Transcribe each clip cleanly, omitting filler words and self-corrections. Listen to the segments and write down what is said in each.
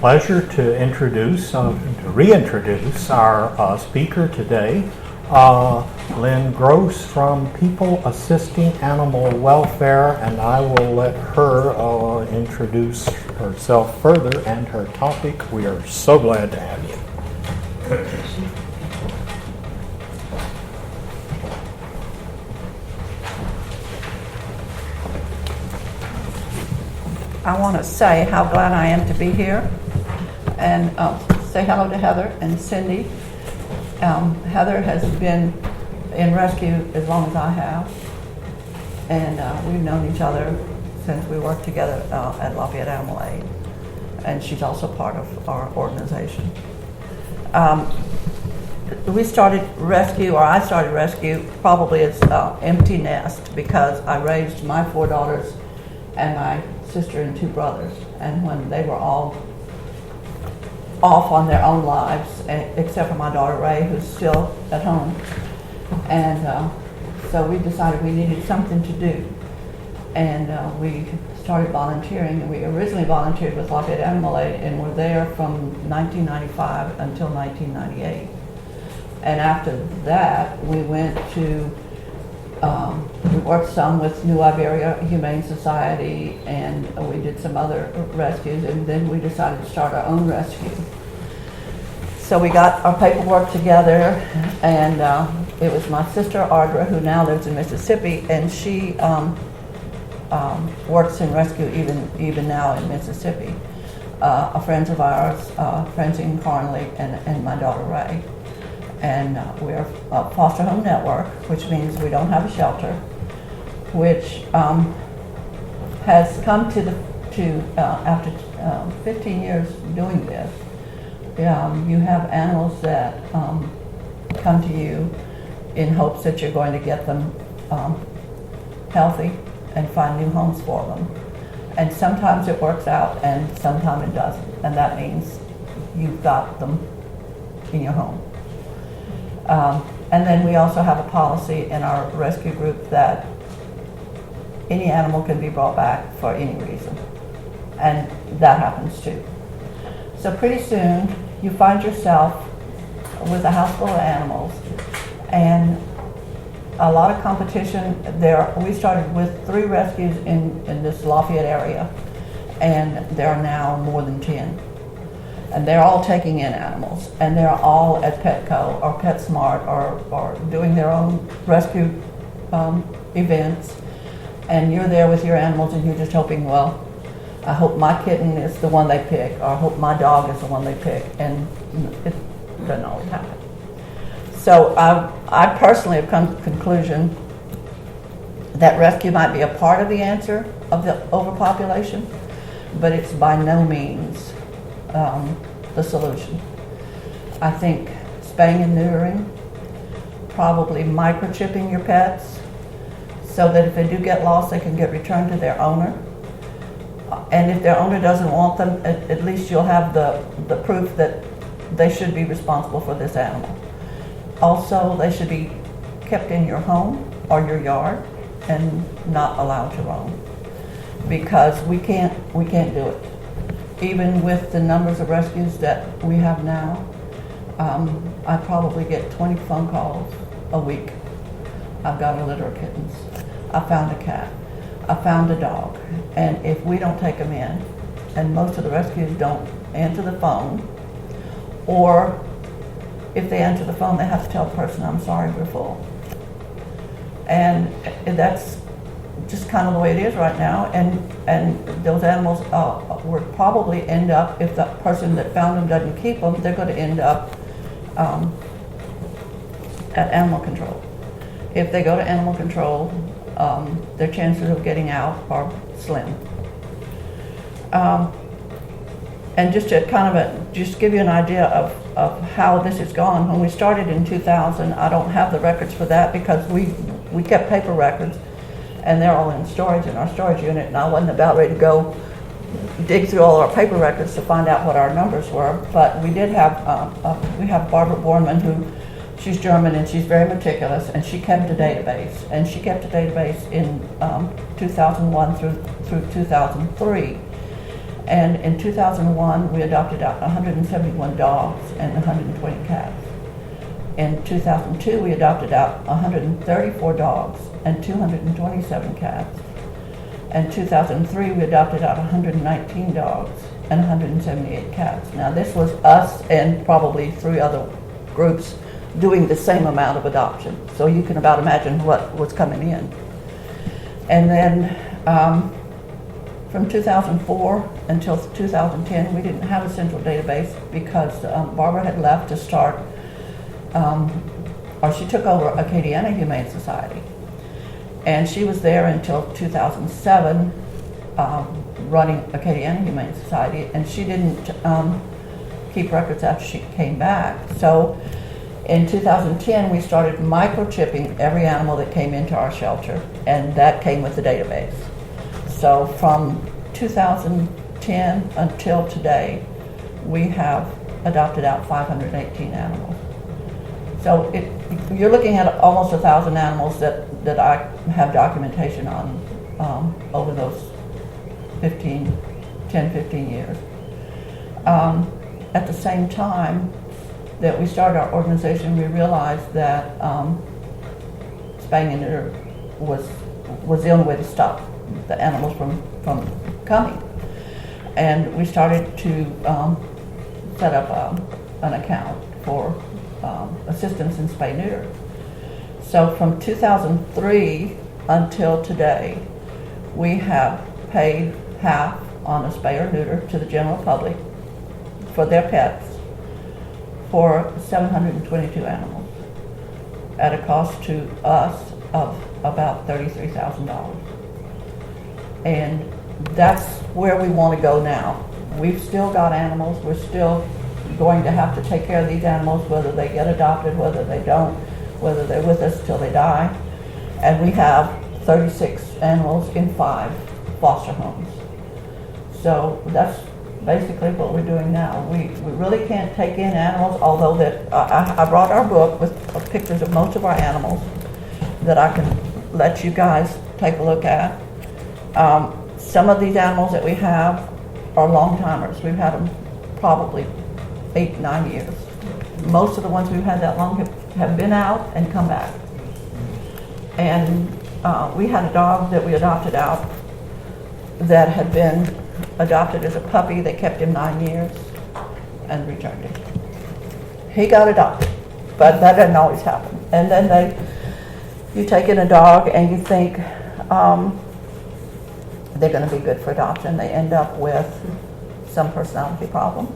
pleasure to reintroduce our speaker today, Lynn Gross from People Assisting Animal Welfare, and I will let her introduce herself further and her topic. We are so glad to have you. I want to say how glad I am to be here and say hello to Heather and Cindy. Heather has been in rescue as long as I have, and we've known each other since we worked together at Lafayette Animal Aid, and she's also part of our organization. We started rescue, or I started rescue, probably as empty nest, because I raised my 4 daughters and my sister and 2 brothers, and when they were all off on their own lives, except for my daughter Ray, who's still at home, and so we decided we needed something to do, and we started volunteering. And we originally volunteered with Lafayette Animal Aid and were there from 1995 until 1998, and after that we went to we worked some with New Iberia Humane Society, and we did some other rescues, and then we decided to start our own rescue. So we got our paperwork together, and it was my sister Audra, who now lives in Mississippi, and she works in rescue even now in Mississippi. Friends of ours, Francine Carnley, and my daughter Ray. And we're a foster home network, which means we don't have a shelter, which has come to after 15 years doing this. You have animals that come to you in hopes that you're going to get them healthy and find new homes for them. And sometimes it works out and sometimes it doesn't. And that means you've got them in your home. And then we also have a policy in our rescue group that any animal can be brought back for any reason. And that happens too. So pretty soon you find yourself with a house full of animals and a lot of competition there. We started with 3 rescues in this Lafayette area, and there are now more than 10. And they're all taking in animals, and they're all at Petco or PetSmart or doing their own rescue events. And you're there with your animals, and you're just hoping, well, I hope my kitten is the one they pick, or I hope my dog is the one they pick, and it doesn't always happen. So I personally have come to the conclusion that rescue might be a part of the answer of the overpopulation, but it's by no means the solution. I think spaying and neutering, probably microchipping your pets so that if they do get lost, they can get returned to their owner. And if their owner doesn't want them, at least you'll have the proof that they should be responsible for this animal. Also, they should be kept in your home or your yard and not allowed to roam, because we can't do it. Even with the numbers of rescues that we have now, I probably get 20 phone calls a week. I've got a litter of kittens. I found a cat. I found a dog. And if we don't take them in, and most of the rescues don't answer the phone, or if they answer the phone, they have to tell the person, I'm sorry, we're full. And that's just kind of the way it is right now, and those animals will probably end up, if the person that found them doesn't keep them, they're going to end up at animal control. If they go to animal control, their chances of getting out are slim. And just to just give you an idea of how this has gone, when we started in 2000, I don't have the records for that because we kept paper records, and they're all in storage in our storage unit, and I wasn't about ready to go dig through all our paper records to find out what our numbers were. But we did have we have Barbara Bornman, who she's German and she's very meticulous, and she kept a database, and she kept a database in 2001 through 2003. And in 2001, we adopted out 171 dogs and 120 cats. In 2002, we adopted out 134 dogs and 227 cats. In 2003, we adopted out 119 dogs and 178 cats. Now, this was us and probably 3 other groups doing the same amount of adoption. So you can about imagine what was coming in. And then from 2004 until 2010, we didn't have a central database because Barbara had left to start, or she took over Acadiana Humane Society. And she was there until 2007, running Acadiana Humane Society, and she didn't keep records after she came back. So in 2010, we started microchipping every animal that came into our shelter, and that came with the database. So from 2010 until today, we have adopted out 518 animals. So you're looking at almost 1,000 animals that I have documentation on over those 10, 15 years. At the same time that we started our organization, we realized that spaying and neuter was the only way to stop the animals from coming. And we started to set up an account for assistance in spay neuter. So from 2003 until today, we have paid half on a spay or neuter to the general public for their pets for 722 animals at a cost to us of about $33,000. And that's where we want to go now. We've still got animals. We're still going to have to take care of these animals, whether they get adopted, whether they don't, whether they're with us till they die. And we have 36 animals in 5 foster homes. So that's basically what we're doing now. We really can't take in animals, although that I brought our book with pictures of most of our animals that I can let you guys take a look at. Some of these animals that we have are long timers. We've had them probably 8, 9 years. Most of the ones we've had that long have been out and come back. And we had a dog that we adopted out that had been adopted as a puppy. They kept him 9 years and returned him. He got adopted, but that doesn't always happen. And then you take in a dog and you think they're going to be good for adoption. They end up with some personality problem.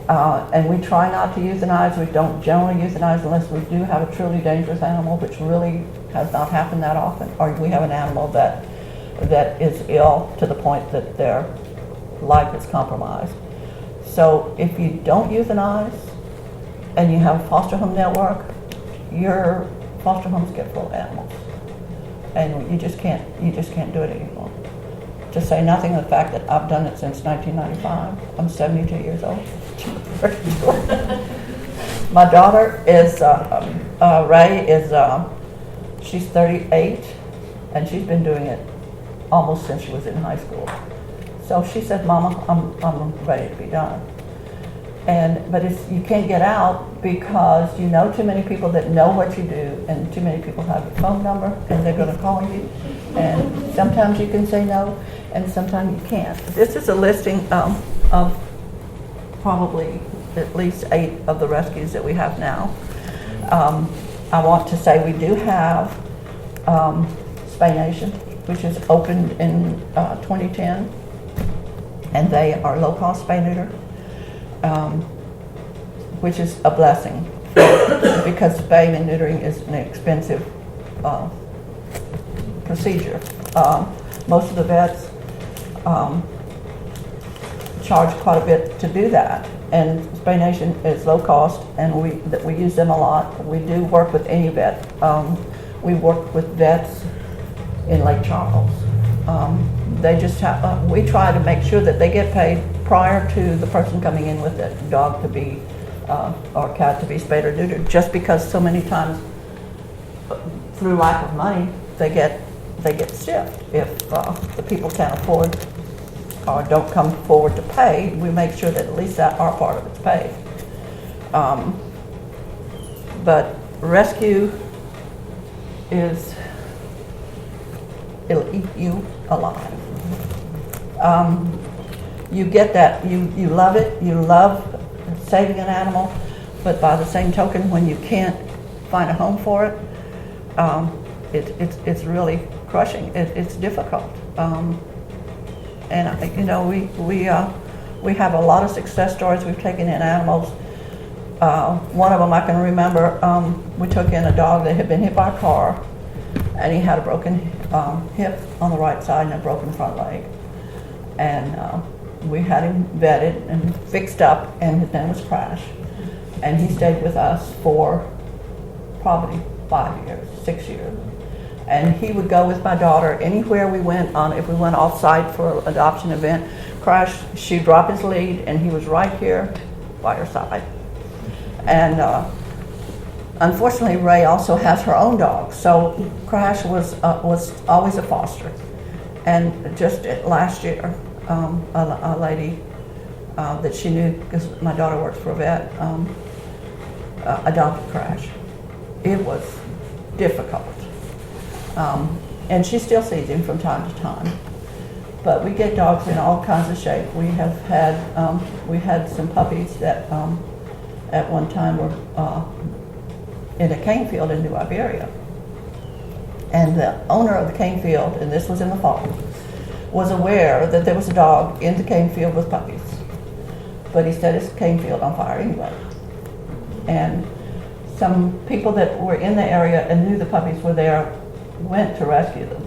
And we try not to euthanize. We don't generally euthanize unless we do have a truly dangerous animal, which really has not happened that often, or we have an animal that is ill to the point that their life is compromised. So if you don't euthanize and you have a foster home network, your foster homes get full of animals, and you just can't do it anymore. To say nothing of the fact that I've done it since 1995. I'm 72 years old. My daughter is Ray she's 38, and she's been doing it almost since she was in high school. So she said, "Mama, I'm ready to be done." But you can't get out because you know too many people that know what you do, and too many people have your phone number, and they're going to call you. And sometimes you can say no, and sometimes you can't. This is a listing of probably at least 8 of the rescues that we have now. I want to say we do have Spay Nation, which is opened in 2010, and they are low-cost spay neuter, which is a blessing because spaying and neutering is an expensive procedure. Most of the vets charge quite a bit to do that, and Spay Nation is low cost, and we use them a lot. We do work with any vet. We work with vets in Lake Charles. They just have, we try to make sure that they get paid prior to the person coming in with the dog to be or cat to be spayed or neutered, just because so many times through lack of money they get stiffed if the people can't afford or don't come forward to pay, we make sure that at least that our part of it's paid. But rescue it'll eat you alive. You get that, you love it, you love saving an animal, but by the same token, when you can't find a home for it, it's really crushing. It's difficult. And you know, we have a lot of success stories. We've taken in animals. One of them I can remember, we took in a dog that had been hit by a car, and he had a broken hip on the right side and a broken front leg. And we had him vetted and fixed up, and his name was Crash. And he stayed with us for probably 5 years, 6 years. And he would go with my daughter anywhere we went on. If we went off-site for an adoption event, Crash, she'd drop his lead, and he was right here by her side. And unfortunately, Ray also has her own dog, so Crash was always a foster. And just last year, a lady that she knew, because my daughter works for a vet, adopted Crash. It was difficult. And she still sees him from time to time. But we get dogs in all kinds of shape. We have had, we had some puppies that at one time were in a cane field in New Iberia. And the owner of the cane field, and this was in the fall, was aware that there was a dog in the cane field with puppies. But he set his cane field on fire anyway. And some people that were in the area and knew the puppies were there went to rescue them.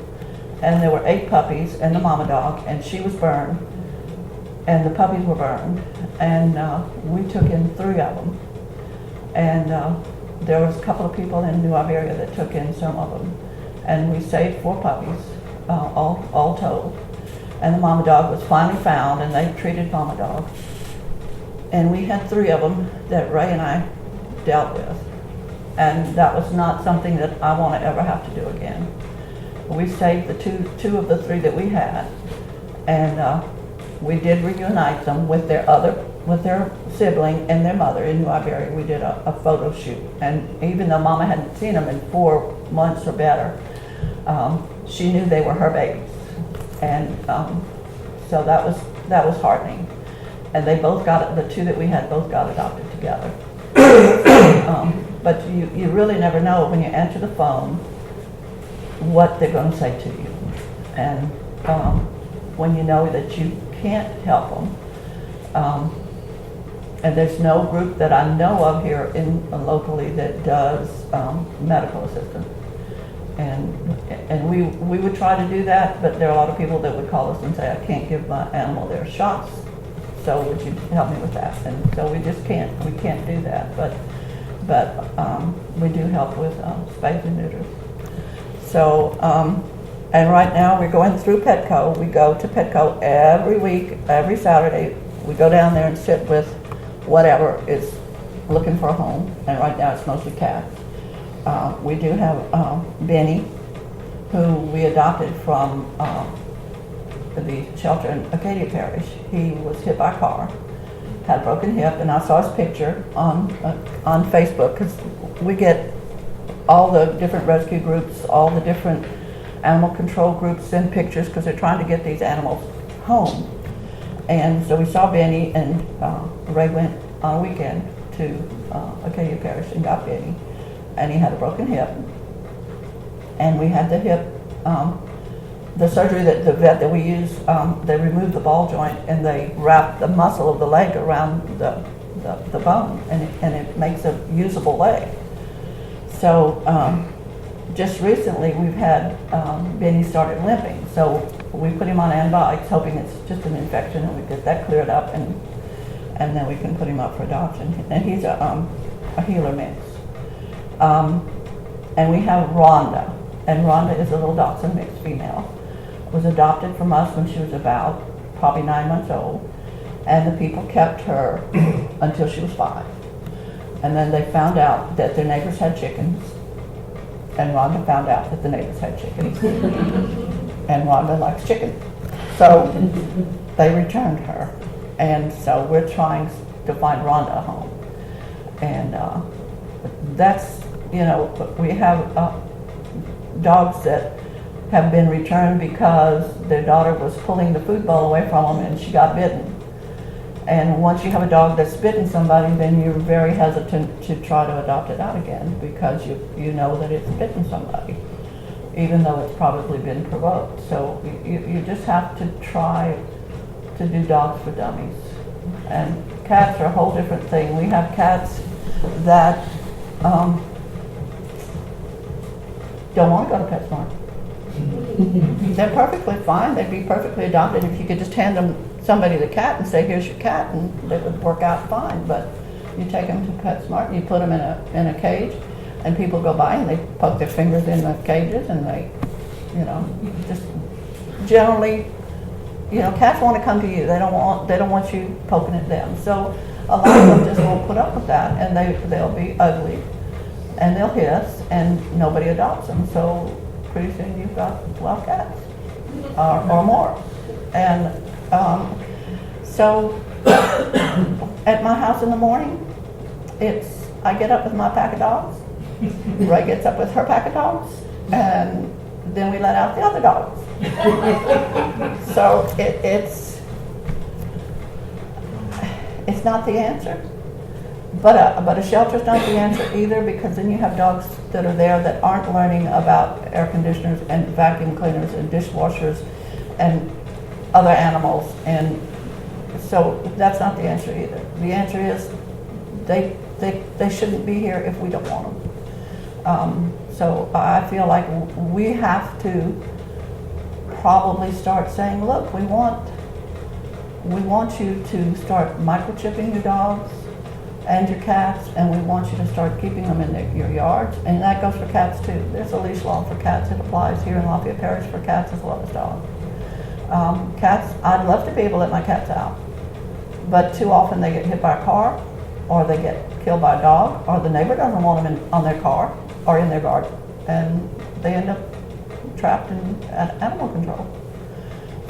And there were 8 puppies and the mama dog, and she was burned, and the puppies were burned. And we took in 3 of them. And there was a couple of people in New Iberia that took in some of them. And we saved 4 puppies, all told. And the mama dog was finally found, and they treated mama dog. And we had 3 of them that Ray and I dealt with. And that was not something that I want to ever have to do again. We saved the two of the 3 that we had, and we did reunite them with their sibling and their mother in New Iberia. We did a photo shoot, and even though Mama hadn't seen them in 4 months or better, she knew they were her babies, and so that was heartening. And they both got the 2 that we had both got adopted together. But you really never know when you answer the phone what they're going to say to you, and when you know that you can't help them. And there's no group that I know of here locally that does medical assistance. And we would try to do that, but there are a lot of people that would call us and say, I can't give my animal their shots, so would you help me with that? And so we can't do that, but we do help with spays and neuters. So, and right now we're going through Petco. We go to Petco every week, every Saturday. We go down there and sit with whatever is looking for a home, and right now it's mostly cats. We do have Benny, who we adopted from the shelter in Acadia Parish. He was hit by a car, had a broken hip, and I saw his picture on Facebook, because we get all the different rescue groups, all the different animal control groups send pictures because they're trying to get these animals home. And so we saw Benny, and Ray went on a weekend to Acadia Parish and got Benny, and he had a broken hip. And we had the hip, the surgery that the vet that we use, they removed the ball joint and they wrapped the muscle of the leg around the bone, and it makes a usable leg. So just recently we've had Benny started limping, so we put him on antibiotics, hoping it's just an infection, and we get that cleared up, and then we can put him up for adoption. And he's a healer mix. And we have Rhonda, and Rhonda is a little dachshund mixed female. Was adopted from us when she was about probably 9 months old, and the people kept her until she was 5. And then they found out that their neighbors had chickens, and Rhonda found out that the neighbors had chickens. And Rhonda likes chicken. So they returned her. And so we're trying to find Rhonda a home. And that's, we have dogs that have been returned because their daughter was pulling the food bowl away from them and she got bitten. And once you have a dog that's bitten somebody, then you're very hesitant to try to adopt it out again because you know that it's bitten somebody, even though it's probably been provoked. So you just have to try to do dogs for dummies. And cats are a whole different thing. We have cats that don't want to go to PetSmart. They're perfectly fine. They'd be perfectly adopted if you could just hand somebody the cat and say, here's your cat, and it would work out fine. But you take them to PetSmart and you put them in a cage, and people go by and they poke their fingers in the cages and they, just generally, cats want to come to you. They don't want you poking at them. So a lot of them just won't put up with that, and they'll be ugly, and they'll hiss, and nobody adopts them. So pretty soon you've got 12 cats or more. And so at my house in the morning, I get up with my pack of dogs, Ray gets up with her pack of dogs, and then we let out the other dogs. So it's not the answer, but a shelter's not the answer either, because then you have dogs that are there that aren't learning about air conditioners and vacuum cleaners and dishwashers and other animals, and so that's not the answer either. The answer is they shouldn't be here if we don't want them. So I feel like we have to probably start saying, look, we want you to start microchipping your dogs and your cats, and we want you to start keeping them in your yards, and that goes for cats too. There's a leash law for cats. It applies here in Lafayette Parish for cats as well as dogs. Cats, I'd love to be able to let my cats out, but too often they get hit by a car, or they get killed by a dog, or the neighbor doesn't want them on their car or in their garden, and they end up trapped in animal control.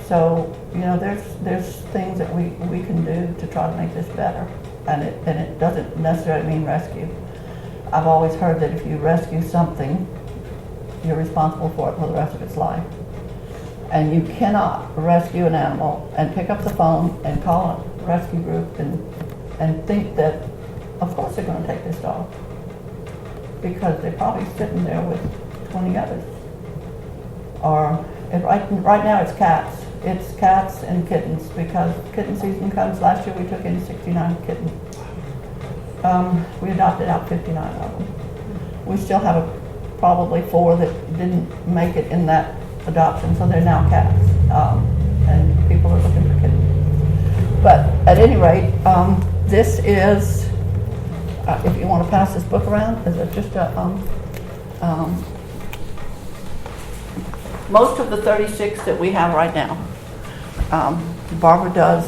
So there's things that we can do to try to make this better, and it doesn't necessarily mean rescue. I've always heard that if you rescue something, you're responsible for it for the rest of its life. And you cannot rescue an animal and pick up the phone and call a rescue group and think that, of course they're going to take this dog, because they're probably sitting there with 20 others. Or right now it's cats. It's cats and kittens, because kitten season comes. Last year we took in 69 kittens. We adopted out 59 of them. We still have probably 4 that didn't make it in that adoption, so they're now cats, and people are looking for kittens. But at any rate, this is, if you want to pass this book around, is it just most of the 36 that we have right now. Barbara does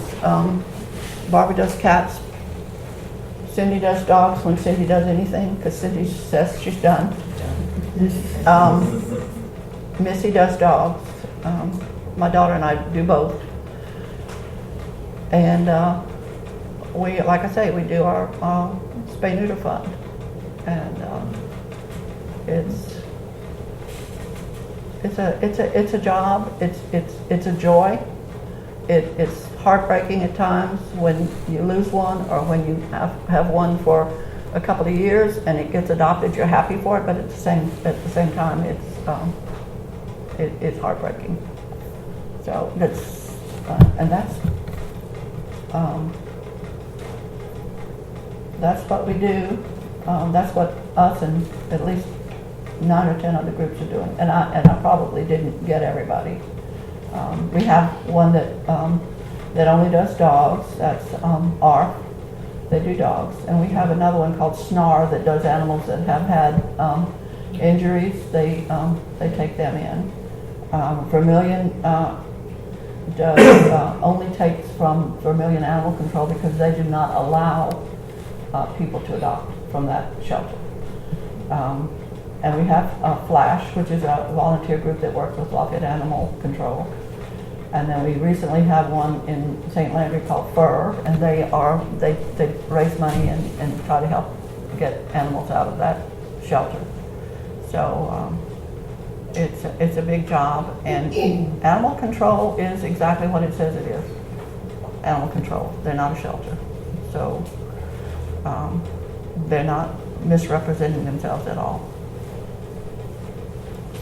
cats. Cindy does dogs when Cindy does anything, because Cindy says she's done. Missy does dogs. My daughter and I do both. And we, like I say, we do our spay-neuter fund. And it's a job. It's a joy. It's heartbreaking at times when you lose one, or when you have one for a couple of years and it gets adopted. You're happy for it, but at the same time, it's heartbreaking. So that's what we do. That's what us and at least 9 or 10 other groups are doing. And I probably didn't get everybody. We have one that only does dogs. That's ARF. They do dogs. And we have another one called SNAR that does animals that have had injuries. They take them in. Vermilion only takes from Vermilion Animal Control, because they do not allow people to adopt from that shelter. And we have Flash, which is a volunteer group that works with Lafayette Animal Control. And then we recently have one in St. Landry called Fur, and they raise money and try to help get animals out of that shelter. So it's a big job, and animal control is exactly what it says it is. Animal control. They're not a shelter. So they're not misrepresenting themselves at all.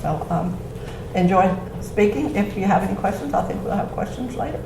So enjoy speaking. If you have any questions, I think we'll have questions later.